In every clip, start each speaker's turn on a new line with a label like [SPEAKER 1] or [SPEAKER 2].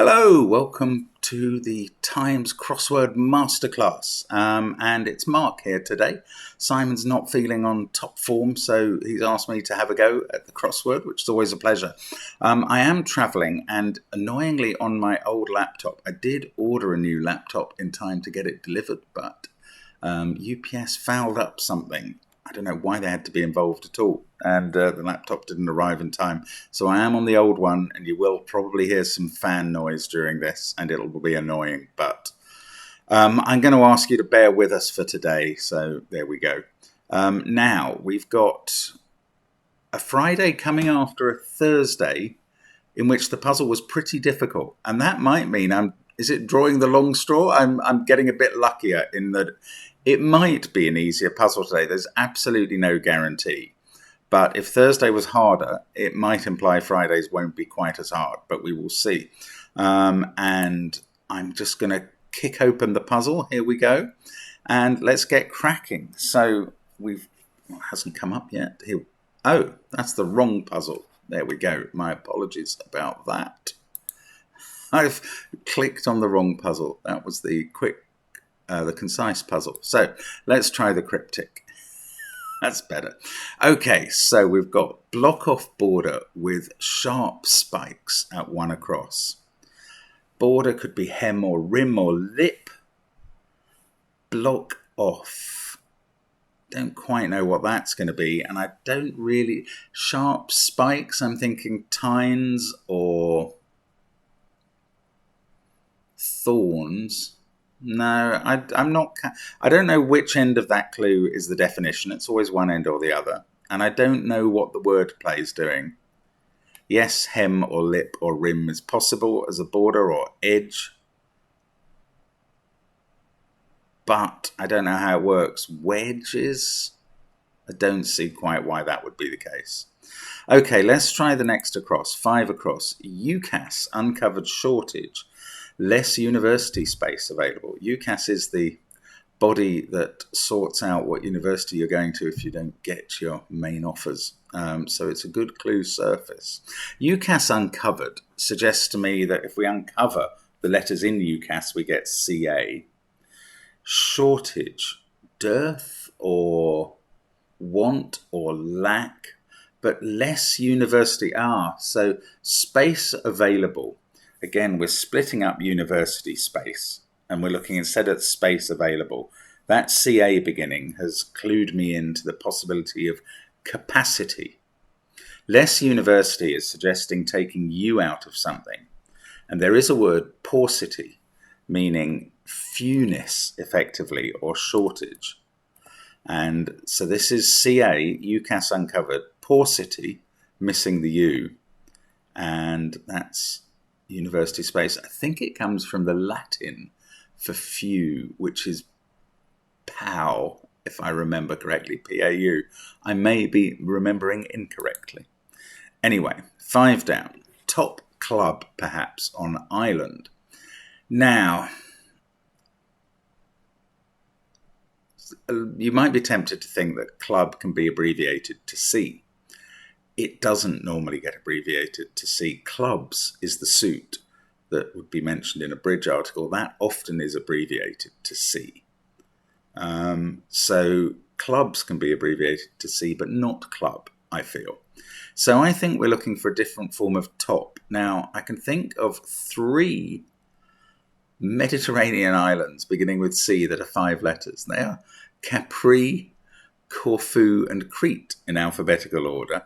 [SPEAKER 1] Hello, welcome to the Times Crossword Masterclass. And it's Mark here today. Simon's not feeling on top form, so he's asked me to have a go at the crossword, which is always a pleasure. I am travelling, and annoyingly on my old laptop, I did order a new laptop in time to get it delivered, but UPS fouled up something. I don't know why they had to be involved at all, and the laptop didn't arrive in time. So I am on the old one, and you will probably hear some fan noise during this, and it'll be annoying. But I'm going to ask you to bear with us for today, so there we go. Now, we've got a Friday coming after a Thursday in which the puzzle was pretty difficult, and that might mean is it drawing the long straw? I'm getting a bit luckier in that it might be an easier puzzle today. There's absolutely no guarantee. But if Thursday was harder, it might imply Fridays won't be quite as hard, but we will see. And I'm just going to kick open the puzzle. Here we go. And let's get cracking. So it hasn't come up yet. Oh, that's the wrong puzzle. There we go. My apologies about that. I've clicked on the wrong puzzle. That was the concise puzzle. So let's try the cryptic. That's better. Okay, so we've got block off border with sharp spikes at one across. Border could be hem or rim or lip. Block off. Don't quite know what that's going to be, and I don't really... Sharp spikes, I'm thinking tines or thorns. No, I'm not. I don't know which end of that clue is the definition. It's always one end or the other. And I don't know what the wordplay is doing. Yes, hem or lip or rim is possible as a border or edge. But I don't know how it works. Wedges? I don't see quite why that would be the case. Okay, let's try the next across. 5 across. UCAS, uncovered shortage. Less university space available. UCAS is the body that sorts out what university you're going to if you don't get your main offers. So it's a good clue surface. UCAS uncovered suggests to me that if we uncover the letters in UCAS, we get CA. Shortage, dearth or want or lack, but less university. So space available. Again, we're splitting up university space, and we're looking instead at space available. That CA beginning has clued me into the possibility of capacity. Less university is suggesting taking U out of something. And there is a word, paucity, meaning fewness, effectively, or shortage. And so this is CA, UCAS uncovered, paucity, missing the U, and that's university space. I think it comes from the Latin for few, which is pau, if I remember correctly, P-A-U. I may be remembering incorrectly. Anyway, 5 down. Top club, perhaps, on island. Now, you might be tempted to think that club can be abbreviated to C. It doesn't normally get abbreviated to C. Clubs is the suit that would be mentioned in a bridge article. That often is abbreviated to C. So clubs can be abbreviated to C, but not club, I feel. So I think we're looking for a different form of top. Now, I can think of 3 Mediterranean islands beginning with C that are 5 letters. They are Capri, Corfu, and Crete in alphabetical order.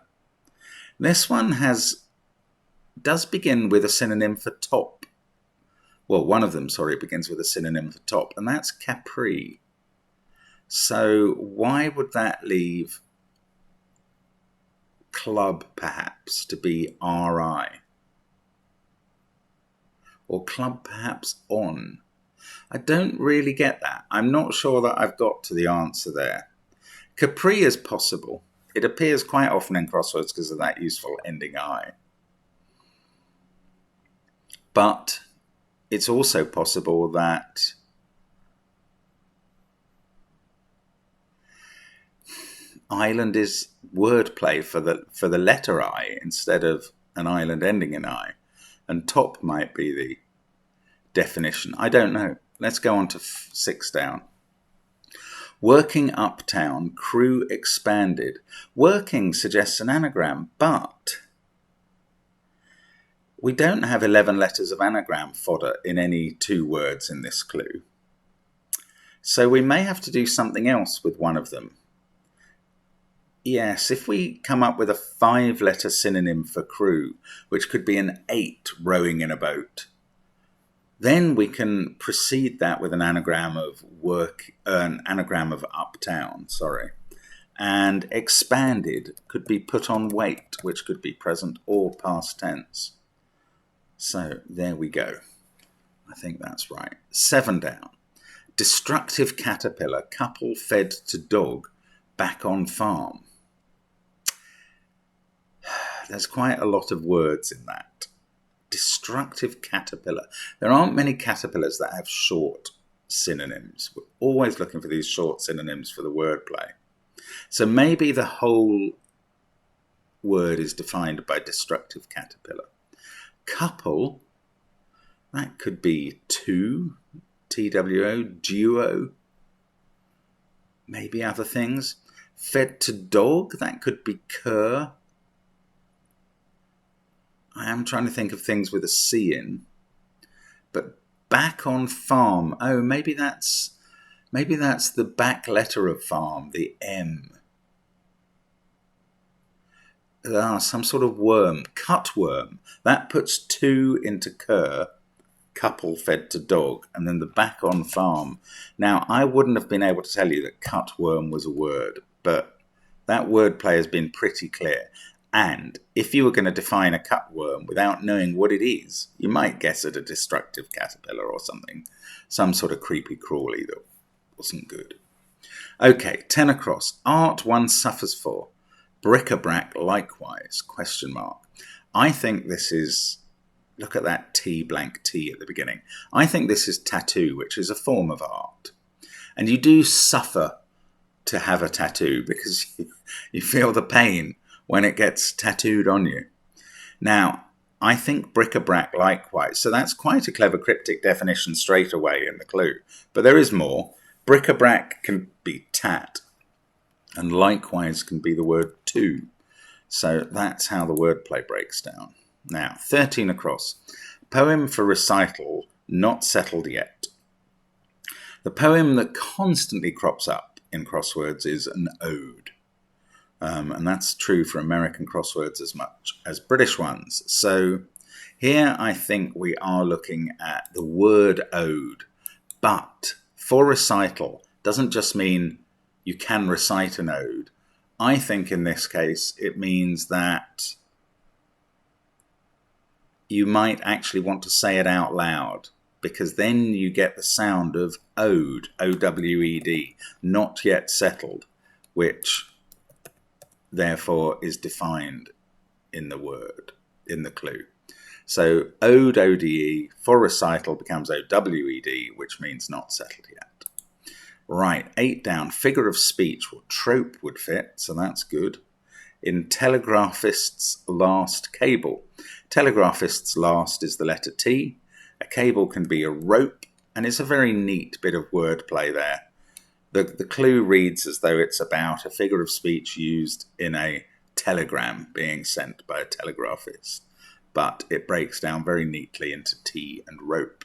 [SPEAKER 1] This one does begin with a synonym for top. Well, one of them, begins with a synonym for top, and that's Capri. So why would that leave club, perhaps, to be RI? Or club, perhaps, on? I don't really get that. I'm not sure that I've got to the answer there. Capri is possible. It appears quite often in crosswords because of that useful ending I. But it's also possible that island is wordplay for the letter I instead of an island ending in I. And top might be definition? I don't know. Let's go on to 6 down. Working uptown, crew expanded. Working suggests an anagram, but we don't have 11 letters of anagram fodder in any 2 words in this clue. So we may have to do something else with one of them. Yes, if we come up with a 5-letter synonym for crew, which could be an 8 rowing in a boat, then we can precede that with an anagram of uptown, and expanded could be put on weight, which could be present or past tense. So there we go. I think that's right. 7 down. Destructive caterpillar, couple fed to dog, back on farm. There's quite a lot of words in that. Destructive caterpillar. There aren't many caterpillars that have short synonyms. We're always looking for these short synonyms for the wordplay. So maybe the whole word is defined by destructive caterpillar. Couple, that could be 2, TWO, duo, maybe other things. Fed to dog, that could be cur. I am trying to think of things with a C in. But back on farm, oh, maybe that's the back letter of farm, the M. Some sort of worm, cutworm. That puts 2 into cur, couple fed to dog, and then the back on farm. Now, I wouldn't have been able to tell you that cutworm was a word, but that wordplay has been pretty clear. And if you were going to define a cutworm without knowing what it is, you might guess at a destructive caterpillar or something, some sort of creepy crawly that wasn't good. Okay, 10 across. Art one suffers for. Bric-a-brac likewise, ? I think this is, look at that T blank T at the beginning. I think this is tattoo, which is a form of art. And you do suffer to have a tattoo because you feel the pain when it gets tattooed on you. Now, I think bric-a-brac likewise. So that's quite a clever cryptic definition straight away in the clue. But there is more. Bric-a-brac can be tat, and likewise can be the word too. So that's how the wordplay breaks down. Now, 13 across. Poem for recital, not settled yet. The poem that constantly crops up in crosswords is an ode. And that's true for American crosswords as much as British ones. So here I think we are looking at the word ode. But for recital doesn't just mean you can recite an ode. I think in this case it means that you might actually want to say it out loud, because then you get the sound of ode, O-W-E-D, not yet settled, which therefore is defined in the word, in the clue. So ode, O-D-E, for recital becomes O-W-E-D, which means not settled yet. Right, 8 down, figure of speech, well, trope would fit, so that's good. In telegraphist's last cable. Telegraphist's last is the letter T. A cable can be a rope, and it's a very neat bit of wordplay there. The clue reads as though it's about a figure of speech used in a telegram being sent by a telegraphist, but it breaks down very neatly into T and rope.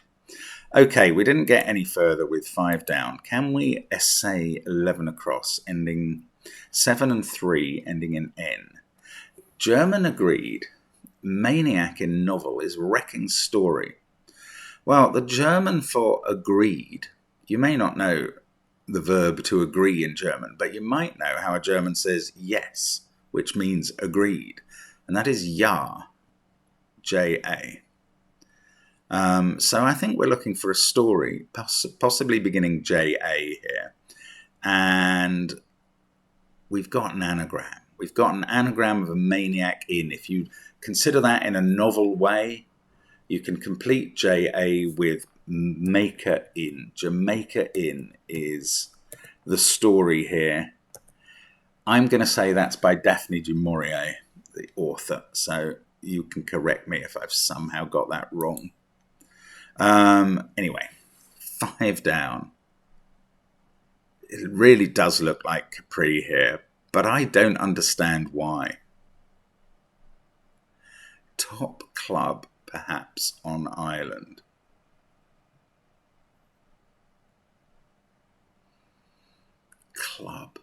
[SPEAKER 1] Okay, we didn't get any further with 5 down. Can we essay 11 across, ending 7 and 3, ending in N? German agreed. Maniac in novel is wrecking story. Well, the German for agreed, you may not know the verb to agree in German, but you might know how a German says yes, which means agreed, and that is ja, J-A. So I think we're looking for a story, possibly beginning J-A here, and we've got an anagram. We've got an anagram of a maniac in. If you consider that in a novel way, you can complete J-A with Jamaica in. Jamaica in is the story here. I'm going to say that's by Daphne du Maurier, the author, so you can correct me if I've somehow got that wrong. Anyway, 5 down. It really does look like Capri here, but I don't understand why. Top club, perhaps, on island. Club.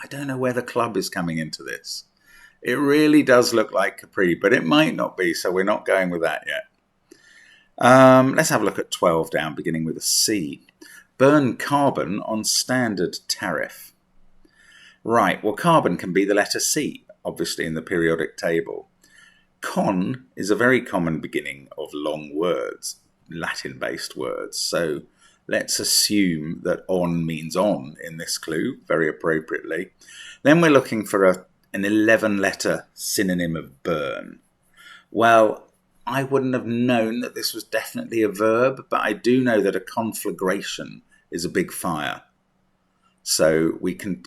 [SPEAKER 1] I don't know where the club is coming into this. It really does look like Capri, but it might not be, so we're not going with that yet. Let's have a look at 12 down, beginning with a C. Burn carbon on standard tariff. Right, well, carbon can be the letter C, obviously, in the periodic table. Con is a very common beginning of long words, Latin-based words. So let's assume that on means on in this clue, very appropriately. Then we're looking for an 11-letter synonym of burn. Well, I wouldn't have known that this was definitely a verb, but I do know that a conflagration is a big fire. So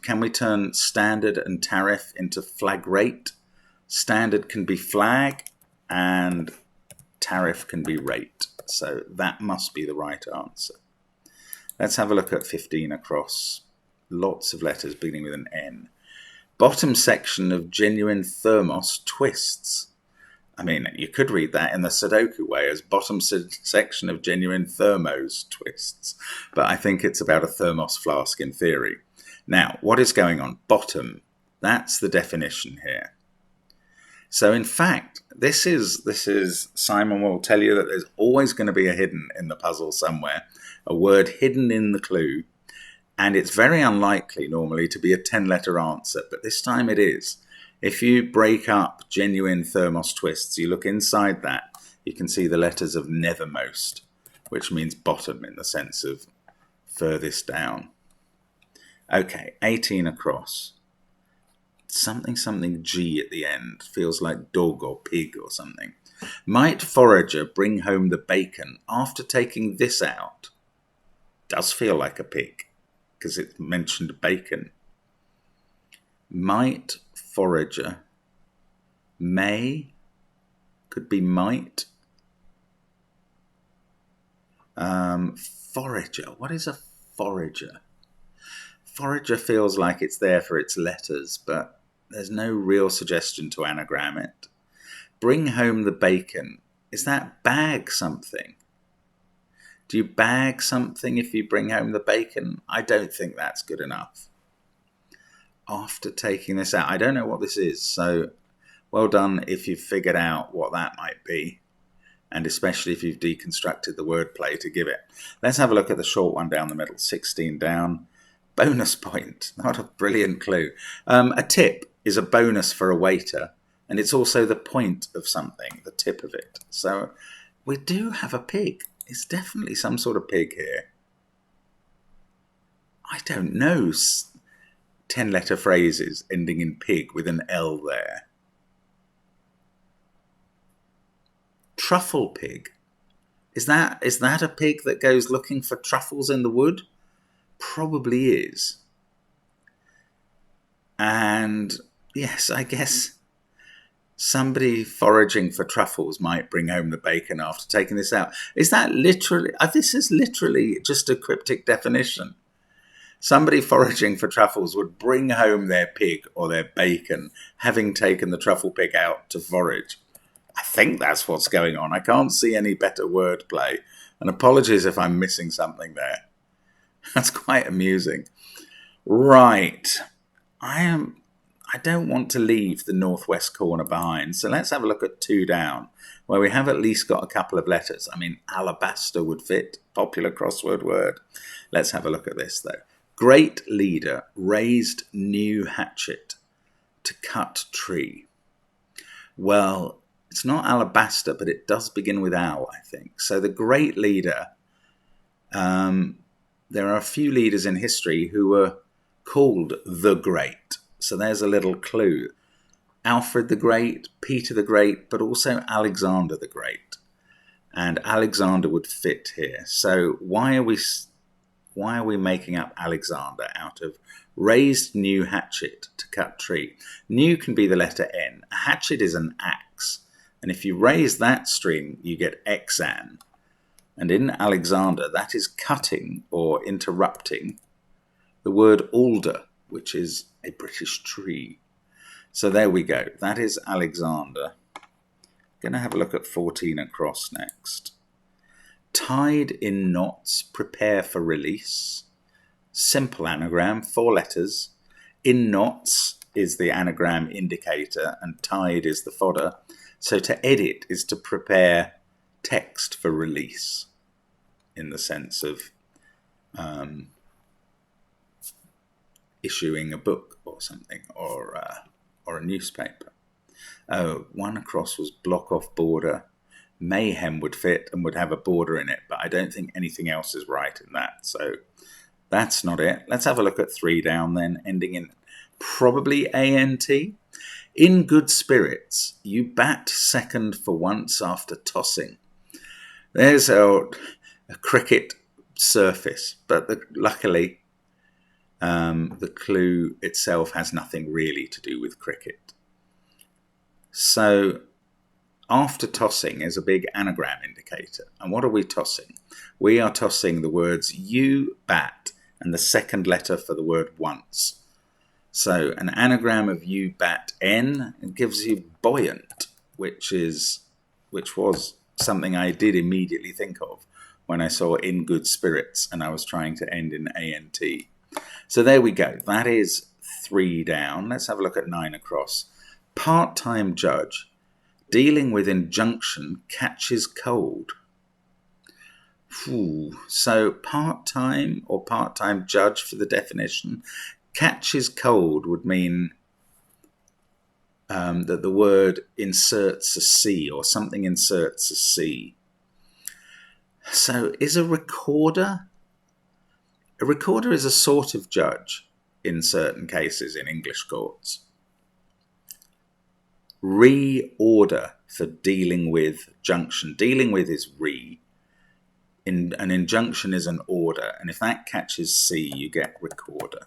[SPEAKER 1] can we turn standard and tariff into flagrate? Standard can be flag and tariff can be rate. So that must be the right answer. Let's have a look at 15 across. Lots of letters beginning with an N. Bottom section of genuine thermos twists. I mean, you could read that in the Sudoku way as bottom section of genuine thermos twists. But I think it's about a thermos flask in theory. Now, what is going on? Bottom. That's the definition here. So in fact, this is Simon will tell you that there's always going to be a hidden in the puzzle somewhere, a word hidden in the clue, and it's very unlikely normally to be a 10-letter answer, but this time it is. If you break up genuine thermos twists, you look inside that, you can see the letters of nethermost, which means bottom in the sense of furthest down. Okay, 18 across. Something G at the end. Feels like dog or pig or something. Might forager bring home the bacon after taking this out? Does feel like a pig, because it mentioned bacon. Might forager. May. Could be might. Forager. What is a forager? Forager feels like it's there for its letters, but there's no real suggestion to anagram it. Bring home the bacon. Is that bag something? Do you bag something if you bring home the bacon? I don't think that's good enough. After taking this out, I don't know what this is, so well done if you've figured out what that might be, and especially if you've deconstructed the wordplay to give it. Let's have a look at the short one down the middle, 16 down. Bonus point, not a brilliant clue. A tip is a bonus for a waiter, and it's also the point of something, the tip of it. So we do have a pig. It's definitely some sort of pig here. I don't know 10-letter phrases ending in pig with an L there. Truffle pig. Is that a pig that goes looking for truffles in the wood? Probably is. And yes, I guess somebody foraging for truffles might bring home the bacon after taking this out. Is that literally? This is literally just a cryptic definition. Somebody foraging for truffles would bring home their pig or their bacon, having taken the truffle pig out to forage. I think that's what's going on. I can't see any better wordplay. And apologies if I'm missing something there. That's quite amusing. Right. I don't want to leave the northwest corner behind. So let's have a look at 2 down, where we have at least got a couple of letters. I mean, alabaster would fit. Popular crossword word. Let's have a look at this, though. Great leader raised new hatchet to cut tree. Well, it's not alabaster, but it does begin with al, I think. So the great leader, there are a few leaders in history who were called the Great. So there's a little clue. Alfred the Great, Peter the Great, but also Alexander the Great. And Alexander would fit here. So why are we making up Alexander out of raised new hatchet to cut tree? New can be the letter N. A hatchet is an axe. And if you raise that string, you get Xan. And in Alexander, that is cutting or interrupting the word alder, which is a British tree. So there we go. That is Alexander. Going to have a look at 14 across next. Tied in knots, prepare for release. Simple anagram, 4 letters. In knots is the anagram indicator and tied is the fodder. So to edit is to prepare text for release in the sense of issuing a book or something, or a newspaper. Oh, 1 across was block off border. Mayhem would fit and would have a border in it, but I don't think anything else is right in that. So that's not it. Let's have a look at 3 down then, ending in probably ANT. In good spirits, you bat second for once after tossing. There's a cricket surface, but luckily the clue itself has nothing really to do with cricket. So after tossing is a big anagram indicator. And what are we tossing? We are tossing the words you bat and the second letter for the word once. So an anagram of you bat N gives you buoyant, which was something I did immediately think of when I saw in good spirits and I was trying to end in ANT. So there we go. That is 3 down. Let's have a look at 9 across. Part-time judge dealing with injunction catches cold. So part-time or part-time judge for the definition. Catches cold would mean that the word inserts a C or something inserts a C. So is a recorder? A recorder is a sort of judge in certain cases in English courts. Reorder for dealing with junction. Dealing with is re. An injunction is an order. And if that catches C, you get recorder.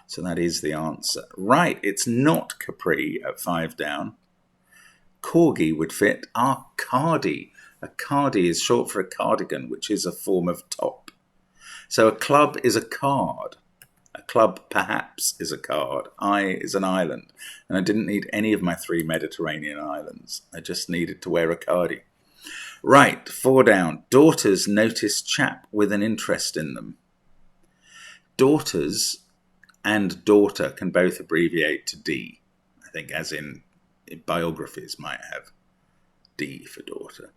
[SPEAKER 1] So that is the answer. Right, it's not Capri at 5 down. Corgi would fit. Cardi. A cardi is short for a cardigan, which is a form of top. So a club is a card. A club perhaps is a card. I is an island. And I didn't need any of my 3 Mediterranean islands. I just needed to wear a cardi. Right, 4 down. Daughters notice chap with an interest in them. Daughters and daughter can both abbreviate to D. I think as in biographies might have D for daughter.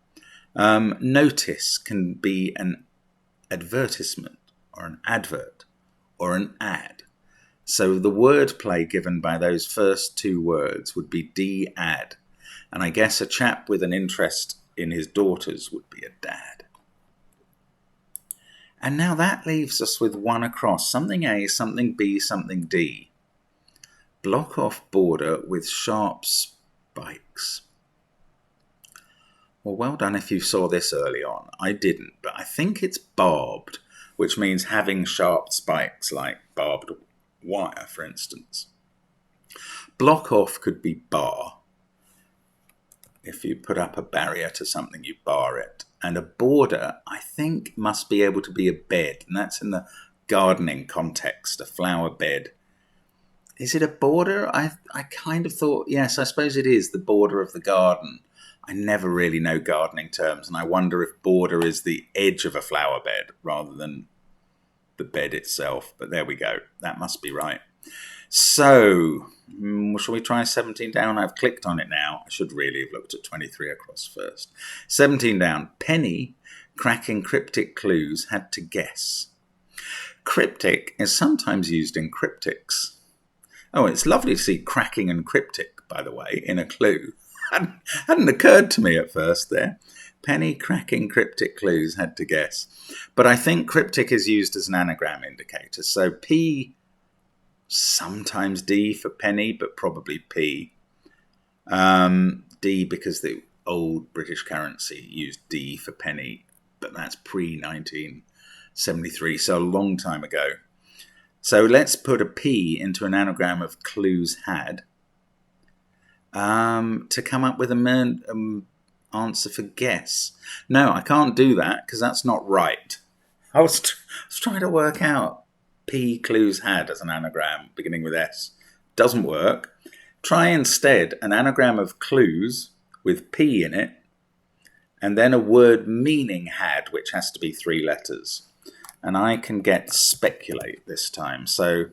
[SPEAKER 1] Notice can be an advertisement or an advert or an ad. So the wordplay given by those first 2 words would be D-ad. And I guess a chap with an interest in his daughters would be a dad. And now that leaves us with 1 across. Something A, something B, something D. Block off border with sharp spikes. Well done if you saw this early on. I didn't, but I think it's barbed, which means having sharp spikes like barbed wire, for instance. Block off could be bar. If you put up a barrier to something, you bar it. And a border, I think, must be able to be a bed. And that's in the gardening context, a flower bed. Is it a border? I kind of thought, yes, I suppose it is the border of the garden. I never really know gardening terms. And I wonder if border is the edge of a flower bed rather than the bed itself. But there we go. That must be right. So, shall we try 17 down? I've clicked on it now. I should really have looked at 23 across first. 17 down. Penny, cracking cryptic clues, had to guess. Cryptic is sometimes used in cryptics. Oh, it's lovely to see cracking and cryptic, by the way, in a clue. Hadn't occurred to me at first there. Penny, cracking cryptic clues, had to guess. But I think cryptic is used as an anagram indicator. So P... sometimes D for penny, but probably P. D because the old British currency used D for penny, but that's pre-1973, so a long time ago. So let's put a P into an anagram of clues had to come up with a answer for guess. No, I can't do that because that's not right. I was trying to work out P clues had as an anagram beginning with S. Doesn't work. Try instead an anagram of clues with P in it, and then a word meaning had, which has to be 3 letters. And I can get speculate this time. So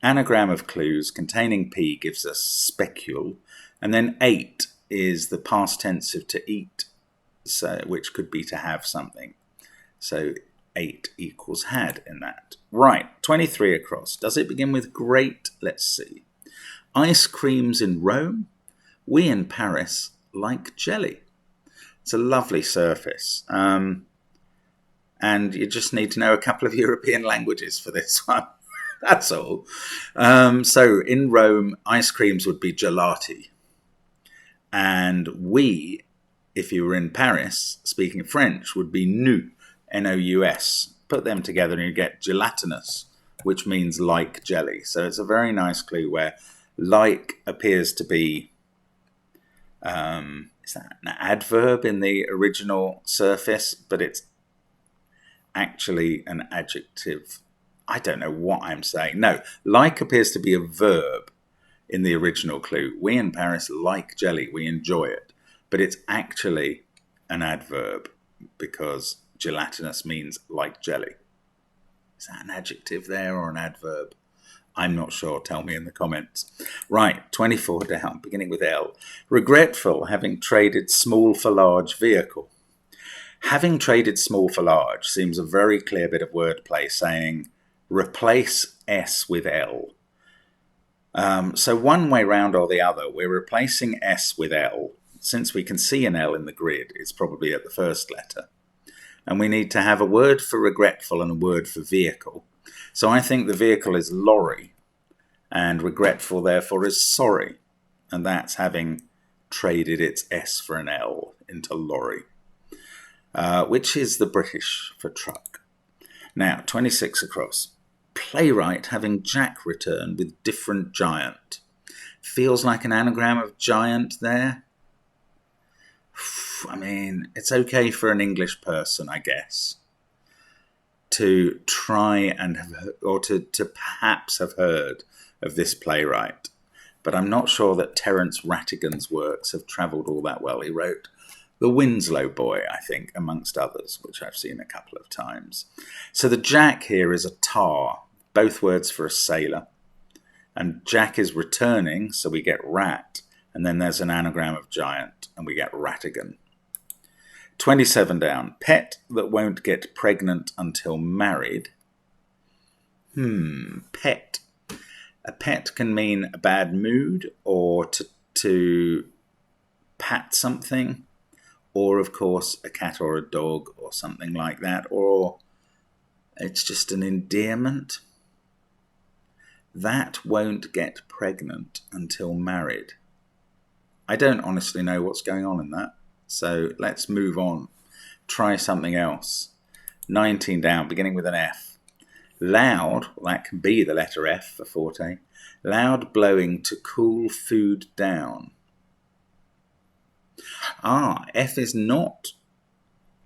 [SPEAKER 1] anagram of clues containing P gives us specule, and then 8 is the past tense of to eat, so which could be to have something. So 8 equals had in that. Right, 23 across. Does it begin with great? Let's see. Ice creams in Rome. We in Paris like jelly. It's a lovely surface. And you just need to know a couple of European languages for this one. That's all. So in Rome, ice creams would be gelati. And we, if you were in Paris, speaking French, would be nous, N-O-U-S. Put them together and you get gelatinous, which means like jelly. So it's a very nice clue where like appears to be, is that an adverb in the original surface? But it's actually an adjective. I don't know what I'm saying. No, like appears to be a verb in the original clue. We in Paris like jelly. We enjoy it. But it's actually an adverb because gelatinous means like jelly. Is that an adjective there or an adverb? I'm not sure. Tell me in the comments. Right, 24 down, beginning with L. Regretful, having traded small for large vehicle. Having traded small for large seems a very clear bit of wordplay saying replace S with L. So one way round or the other, we're replacing S with L. Since we can see an L in the grid, it's probably at the first letter. And we need to have a word for regretful and a word for vehicle. So I think the vehicle is lorry, and regretful therefore is sorry. And that's having traded its S for an L into lorry, which is the British for truck. Now, 26 across. Playwright having Jack return with different giant. Feels like an anagram of giant there. I mean, it's okay for an English person, I guess, to try and have, or to perhaps have heard of this playwright. But I'm not sure that Terence Rattigan's works have travelled all that well. He wrote The Winslow Boy, I think, amongst others, which I've seen a couple of times. So the Jack here is a tar, both words for a sailor. And Jack is returning, so we get rat. And then there's an anagram of giant, and we get Rattigan. 27 down. Pet that won't get pregnant until married. Pet. A pet can mean a bad mood, or to pat something, or of course a cat or a dog or something like that, or it's just an endearment. That won't get pregnant until married. I don't honestly know what's going on in that, so let's move on. Try something else. 19 down, beginning with an F. Loud, well, that can be the letter F for forte. Loud blowing to cool food down. F is not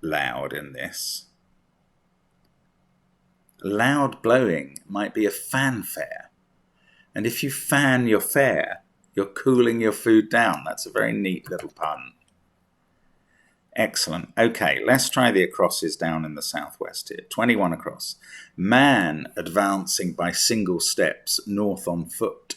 [SPEAKER 1] loud in this. Loud blowing might be a fanfare. And if you fan your fare, you're cooling your food down. That's a very neat little pun. Excellent. Okay, let's try the acrosses down in the southwest here. 21 across. Man advancing by single steps north on foot.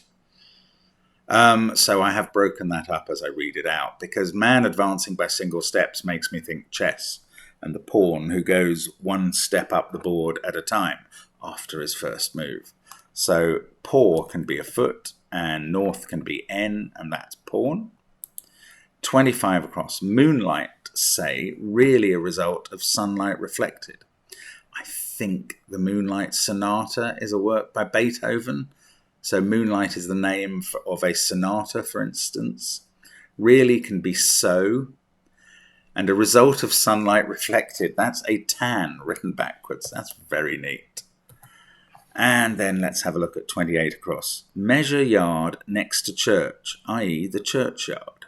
[SPEAKER 1] So I have broken that up as I read it out, because man advancing by single steps makes me think chess and the pawn who goes one step up the board at a time after his first move. So paw can be a foot and north can be N, and that's pawn. 25 across. Moonlight, say, really a result of sunlight reflected. I think the Moonlight Sonata is a work by Beethoven. So Moonlight is the name of a sonata, for instance. Really can be so. And a result of sunlight reflected. That's a tan written backwards. That's very neat. And then let's have a look at 28 across. Measure yard next to church, i.e. the churchyard.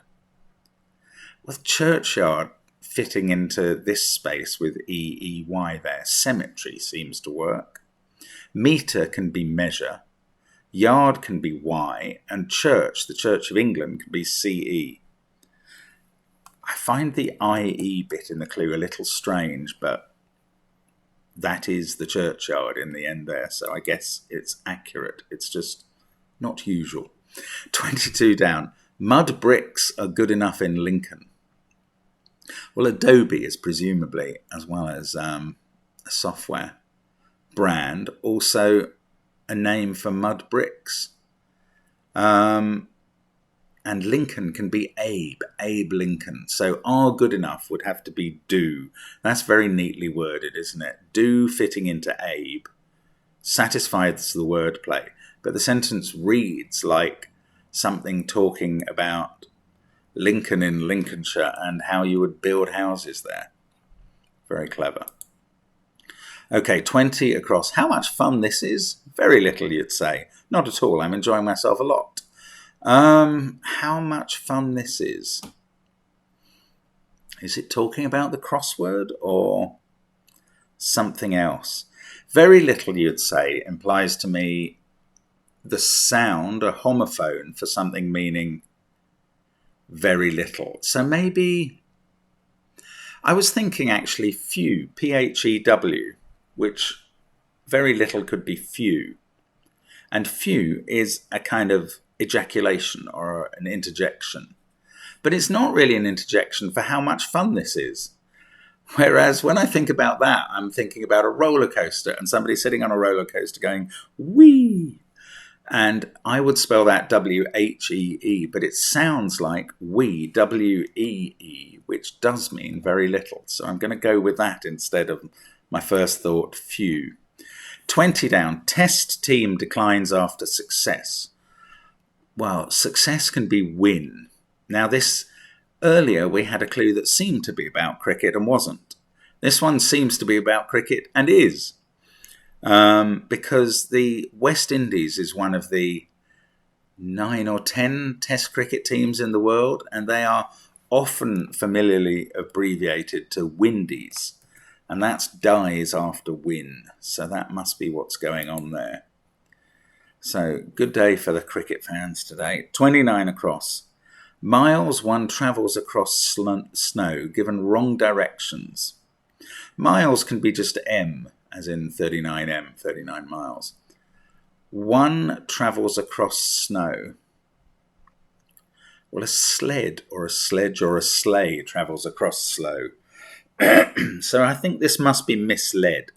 [SPEAKER 1] with churchyard fitting into this space with EEY there. Cemetery seems to work. Metre can be measure. Yard can be Y. And church, the Church of England, can be CE. I find the IE bit in the clue a little strange, but that is the churchyard in the end there, so I guess it's accurate. It's just not usual. 22 down. Mud bricks are good enough in Lincoln. Well, Adobe is presumably, as well as a software brand, also a name for mud bricks. And Lincoln can be Abe Lincoln. So are good enough would have to be do. That's very neatly worded, isn't it? Do fitting into Abe satisfies the wordplay. But the sentence reads like something talking about Lincoln in Lincolnshire and how you would build houses there. Very clever. Okay, 20 across. How much fun this is? Very little, you'd say. Not at all. I'm enjoying myself a lot. How much fun this is? Is it talking about the crossword or something else? Very little, you'd say, implies to me the sound, a homophone for something meaning very little. So maybe I was thinking actually few, P-H-E-W, which very little could be few. And few is a kind of ejaculation or an interjection. But it's not really an interjection for how much fun this is. Whereas when I think about that, I'm thinking about a roller coaster and somebody sitting on a roller coaster going, wee. And I would spell that W-H-E-E, but it sounds like wee, W-E-E, which does mean very little. So I'm going to go with that instead of my first thought, few. 20 down. Test team declines after success. Well, success can be win. Now this, earlier we had a clue that seemed to be about cricket and wasn't. This one seems to be about cricket and is. Because the West Indies is one of the 9 or 10 test cricket teams in the world, and they are often familiarly abbreviated to Windies. And that's dies after win. So that must be what's going on there. So good day for the cricket fans today. 29 across. Miles one travels across snow given wrong directions. Miles can be just M, as in 39M, 39 miles. One travels across snow. Well, a sled or a sledge or a sleigh travels across snow. So I think this must be misled,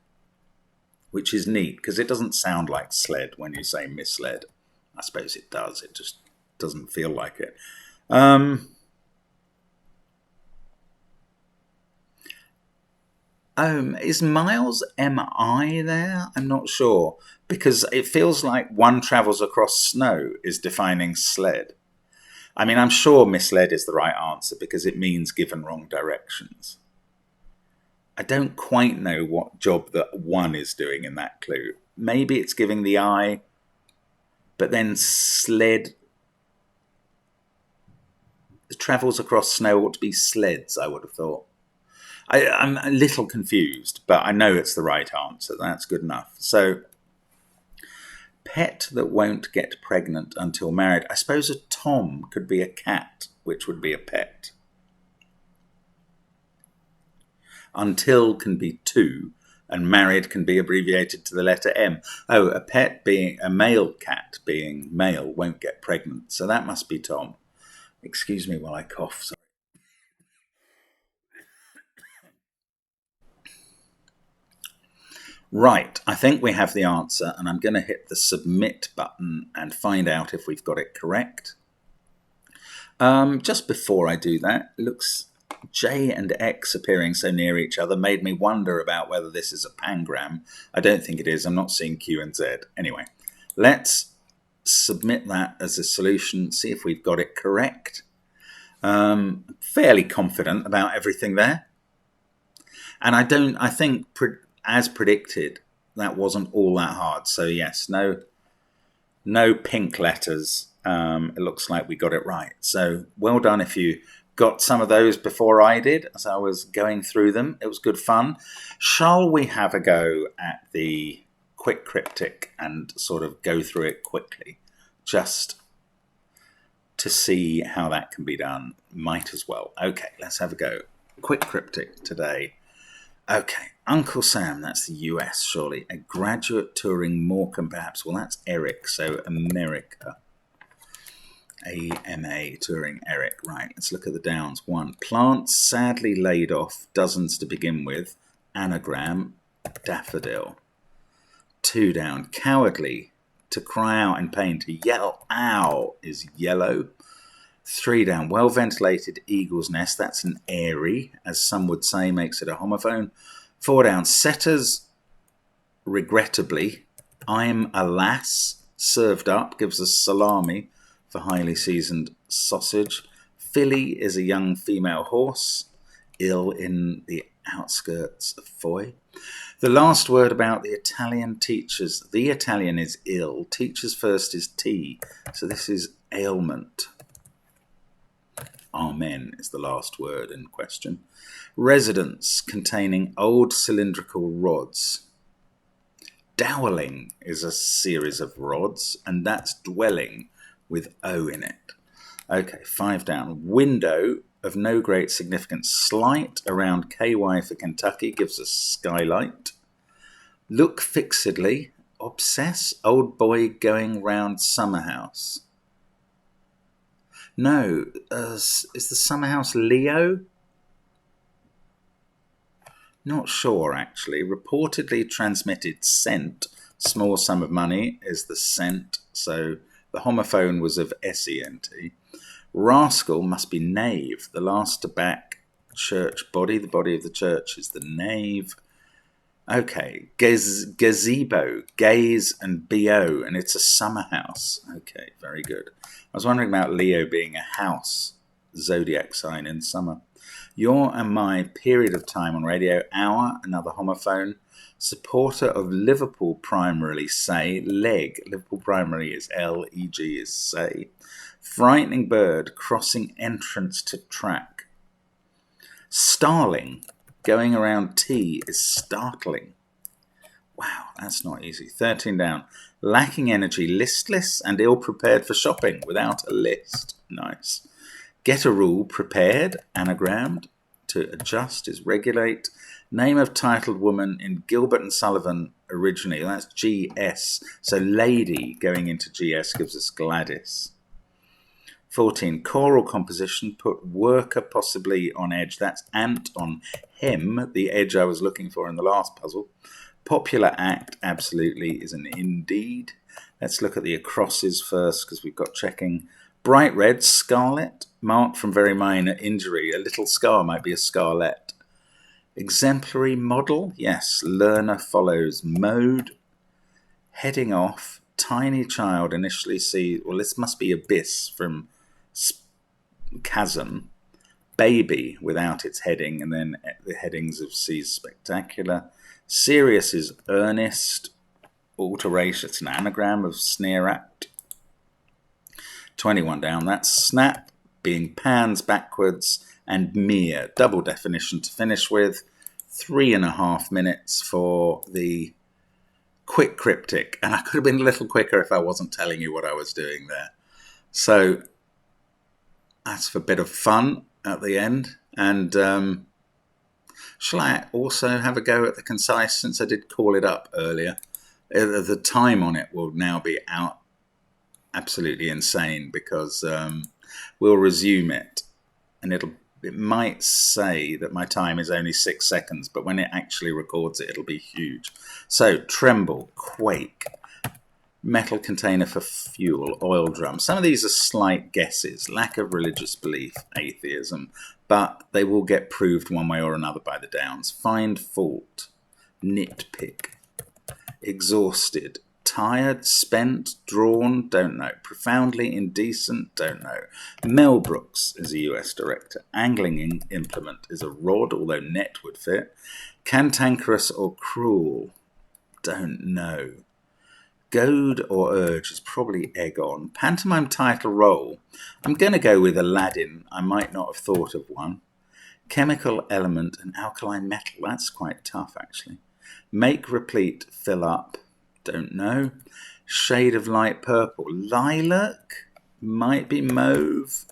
[SPEAKER 1] which is neat because it doesn't sound like sled when you say misled. I suppose it does. It just doesn't feel like it. Is miles M-I there? I'm not sure because it feels like one travels across snow is defining sled. I mean, I'm sure misled is the right answer because it means given wrong directions. I don't quite know what job that one is doing in that clue. Maybe it's giving the I, but then sled travels across snow ought to be sleds, I would have thought. I'm a little confused, but I know it's the right answer. That's good enough. So, pet that won't get pregnant until married. I suppose a Tom could be a cat, which would be a pet. Until can be to, and married can be abbreviated to the letter M. Oh, a pet being a male cat being male won't get pregnant. So that must be Tom. Excuse me while I cough. Sorry. Right, I think we have the answer, and I'm going to hit the submit button and find out if we've got it correct. Just before I do that, looks J and X appearing so near each other made me wonder about whether this is a pangram. I don't think it is. I'm not seeing Q and Z. Anyway, let's submit that as a solution, see if we've got it correct. Fairly confident about everything there. And I think as predicted, that wasn't all that hard. So yes, no pink letters. It looks like we got it right. So well done if you got some of those before I did as I was going through them. It was good fun. Shall we have a go at the quick cryptic and sort of go through it quickly? Just to see how that can be done. Might as well. Okay, let's have a go. Quick cryptic today. Okay, Uncle Sam, that's the US, surely. A graduate touring Morecambe, perhaps. Well, that's Eric, so America. AMA touring Eric. Right, let's look at the downs. 1. Plants sadly laid off, dozens to begin with. Anagram, daffodil. 2 down. Cowardly, to cry out in pain, to yell ow is yellow. 3 down. Well ventilated eagle's nest, that's an airy, as some would say, makes it a homophone. 4 down. Setters, regrettably. I'm a lass, served up, gives us salami for highly seasoned sausage. Filly is a young female horse, ill in the outskirts of Foy. The last word about the Italian teachers. The Italian is ill. Teachers first is tea. So this is ailment. Amen is the last word in question. Residence containing old cylindrical rods. Doweling is a series of rods, and that's dwelling with O in it. Okay, 5 down. Window of no great significance. Slight around KY for Kentucky gives us skylight. Look fixedly. Obsess. Old boy going round summer house. No, is the summer house Leo? Not sure, actually. Reportedly transmitted cent. Small sum of money is the cent, so the homophone was of SENT. Rascal must be knave. The last to back church body. The body of the church is the nave. Okay, gazebo, gaze and BO, and it's a summer house. Okay, very good. I was wondering about Leo being a house zodiac sign in summer. Your and my period of time on radio, hour, another homophone. Supporter of Liverpool primarily, say, leg. Liverpool primary is L, E-G is say. Frightening bird, crossing entrance to track. Starling, going around T is startling. Wow, that's not easy. 13 down. Lacking energy, listless and ill-prepared for shopping without a list. Nice. Get a rule, prepared, anagrammed. To adjust is regulate. Name of titled woman in Gilbert and Sullivan originally. That's GS. So lady going into GS gives us Gladys. 14. Choral composition. Put worker possibly on edge. That's ant on hem, the edge I was looking for in the last puzzle. Popular act, absolutely, is an indeed. Let's look at the acrosses first because we've got checking. Bright red, scarlet, marked from very minor injury. A little scar might be a scarlet. Exemplary model, yes. Learner follows. Mode, heading off. Tiny child initially see, well, this must be abyss from chasm. Baby without its heading, and then the headings of C's spectacular. Serious is earnest. Alteration, it's an anagram of sneer at. 21 down, that's snap, being pans backwards, and mere, double definition to finish with. 3.5 minutes for the quick cryptic, and I could have been a little quicker if I wasn't telling you what I was doing there. So that's for a bit of fun at the end. And shall I also have a go at the Concise, since I did call it up earlier? The time on it will now be out absolutely insane because we'll resume it, and it might say that my time is only 6 seconds, but when it actually records it, it'll be huge. So tremble, quake, metal container for fuel, oil drum. Some of these are slight guesses, lack of religious belief, atheism, but they will get proved one way or another by the downs. Find fault, nitpick, exhausted, tired, spent, drawn, don't know. Profoundly indecent, don't know. Mel Brooks is a US director. Angling implement is a rod, although net would fit. Cantankerous or cruel, don't know. Goad or urge is probably egg on. Pantomime title role. I'm going to go with Aladdin. I might not have thought of one. Chemical element and alkaline metal. That's quite tough, actually. Make, replete, fill up. Don't know. Shade of light purple. Lilac. Might be mauve.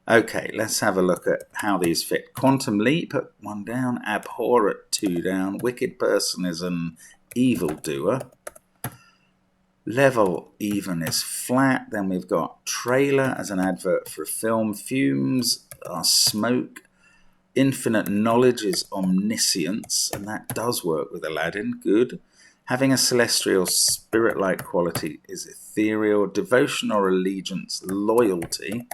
[SPEAKER 1] Okay, let's have a look at how these fit. Quantum leap at 1 down. Abhor at 2 down. Wicked person is an evildoer. Level even is flat. Then we've got trailer as an advert for a film. Fumes are smoke. Infinite knowledge is omniscience, and that does work with Aladdin. Good. Having a celestial spirit-like quality is ethereal. Devotion or allegiance, loyalty.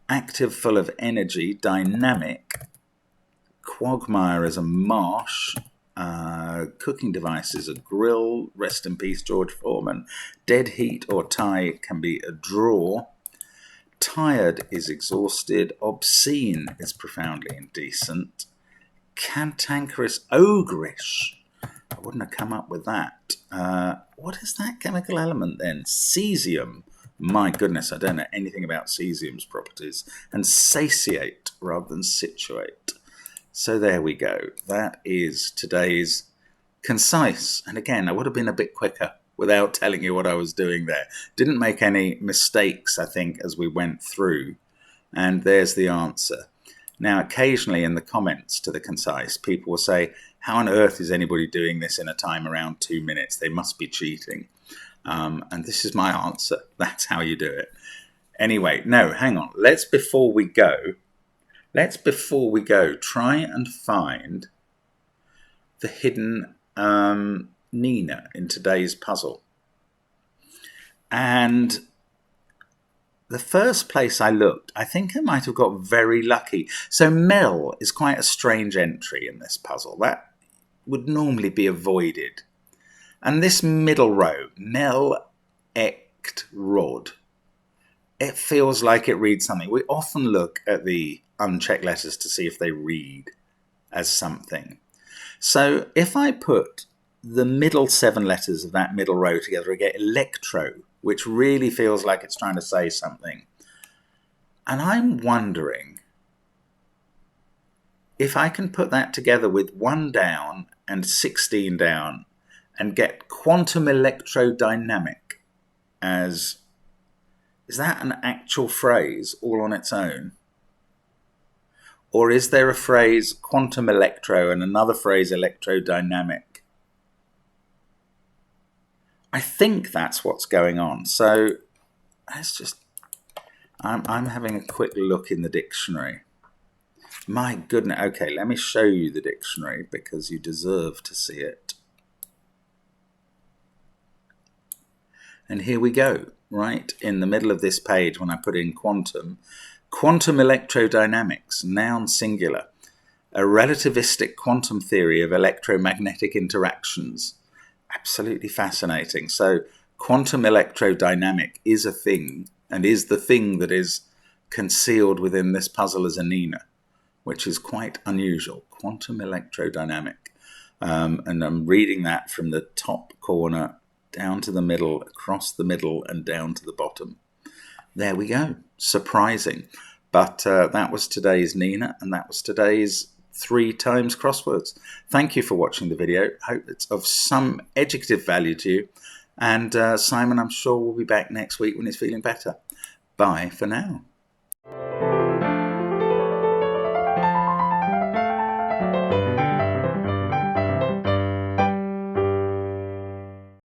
[SPEAKER 1] Active, full of energy, dynamic. Quagmire is a marsh. Cooking device is a grill. Rest in peace, George Foreman. Dead heat or tie can be a draw. Tired is exhausted. Obscene is profoundly indecent. Cantankerous, ogreish. I wouldn't have come up with that. What is that chemical element then? Cesium. My goodness, I don't know anything about cesium's properties. And satiate rather than situate. So there we go. That is today's Concise. And again, I would have been a bit quicker without telling you what I was doing there. Didn't make any mistakes, I think, as we went through. And there's the answer. Now, occasionally in the comments to the Concise, people will say, how on earth is anybody doing this in a time around 2 minutes? They must be cheating. And this is my answer. That's how you do it. Anyway, no, hang on. Before we go, try and find the hidden Nina in today's puzzle. And the first place I looked, I think I might have got very lucky. So Mel is quite a strange entry in this puzzle. That would normally be avoided. And this middle row, Mel Ect Rod, it feels like it reads something. We often look at the unchecked letters to see if they read as something. So if I put the middle 7 letters of that middle row together, I get electro, which really feels like it's trying to say something. And I'm wondering if I can put that together with 1 down and 16 down and get quantum electrodynamic as... Is that an actual phrase all on its own? Or is there a phrase quantum electro and another phrase electrodynamic? I think that's what's going on. So let's just... I'm having a quick look in the dictionary. My goodness. Okay, let me show you the dictionary because you deserve to see it. And here we go. Right in the middle of this page when I put in quantum. Quantum electrodynamics, noun singular. A relativistic quantum theory of electromagnetic interactions. Absolutely fascinating. So quantum electrodynamic is a thing and is the thing that is concealed within this puzzle as a Nina, which is quite unusual. Quantum electrodynamic. And I'm reading that from the top corner down to the middle, across the middle, and down to the bottom. There we go. Surprising. But that was today's Nina, and that was today's 3 times crosswords. Thank you for watching the video. Hope it's of some educative value to you. And Simon, I'm sure, will be back next week when he's feeling better. Bye for now.